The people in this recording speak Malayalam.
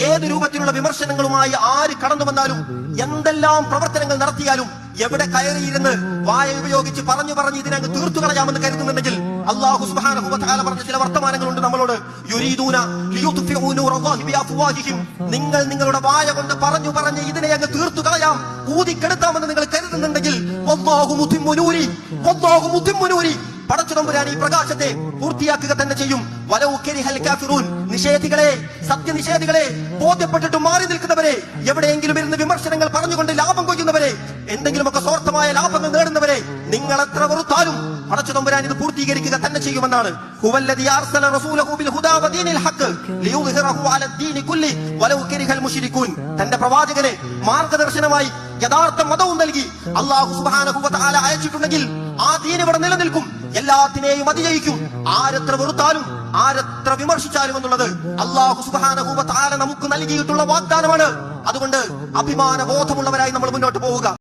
ഏത് രൂപത്തിലുള്ള വിമർശനങ്ങളുമായി ആര് കടന്നു വന്നാലും എന്തെല്ലാം പ്രവർത്തനങ്ങൾ നടത്തിയാലും എവിടെ കയറിയിരുന്ന് വായ ഉപയോഗിച്ച് പറഞ്ഞു ഇതിനങ്ങ് തീർത്തു കളയാമെന്ന് കരുതുന്നുണ്ടെങ്കിൽ അല്ലാഹു സുബ്ഹാനഹു വ തആല പറഞ്ഞ ചില വർത്തമാനങ്ങളുണ്ട് നമ്മളോട്. യുരീദൂന ലിയുത്ഫിഉ നൂറല്ലാഹി ബിഅഫ്വാഹിഹിം, നിങ്ങൾ നിങ്ങളുടെ വായ കൊണ്ട് പറഞ്ഞു ഇതിനെ അങ്ങ് തീർത്തു കളയാം, ഊതിക്കെടുത്താമെന്ന് നിങ്ങൾ കരുതുന്നുണ്ടെങ്കിൽ വല്ലാഹു മുതിമ്മു നൂരി, പടച്ചുതമ്പുരാൻ ഈ പ്രകാശത്തെ പൂർത്തിയാക്കുക തന്നെ ചെയ്യും. വലൗ കരിഹൽ കാഫിറൂൻ, നിഷേധികളെ, സത്യനിഷേധികളെ, ബോധ്യപ്പെട്ടിട്ട് മാറി നിൽക്കുന്നവരെ, എവിടെയെങ്കിലും ഇരുന്ന് വിമർശനങ്ങൾ പറഞ്ഞുകൊണ്ട് ലാഭം കൊയ്യുന്നവരെ, എന്തെങ്കിലുമൊക്കെ സ്വാർത്ഥമായ ലാഭങ്ങൾ നേടുന്നവരെ നിങ്ങൾ എത്ര വെറുത്താലും പടച്ചുതമ്പുരാൻ ഇത് പൂർത്തീകരിക്കുക തന്നെ ചെയ്യുമെന്നാണ്. ഹുവല്ലദീ അർസല റസൂലഹു ബിൽ ഹുദാ വദീനിൽ ഹഖ് ലിയുദ്ഹിറഹു അലദ്ദീനി കുല്ലി വലൗ കരിഹൽ മുശ്രികൂൻ. തന്റെ പ്രവാചകനെ മാർഗദർശനമായി യഥാർത്ഥ മതവും നൽകി അല്ലാഹു സുബ്ഹാനഹു വ തആല അയച്ചിട്ടുണ്ടെങ്കിൽ ആ ദീൻ ഇവിടെ നിലനിൽക്കും, എല്ലാത്തിനെയും അതിജയിക്കും. ആരെത്ര വെറുത്താലും ആരെത്ര വിമർശിച്ചാലും എന്നുള്ളത് അല്ലാഹു സുബ്ഹാനഹു വ തആല നമുക്ക് നൽകിയിട്ടുള്ള വാഗ്ദാനമാണ്. അതുകൊണ്ട് അഭിമാന ബോധമുള്ളവരായി നമ്മൾ മുന്നോട്ട് പോവുക.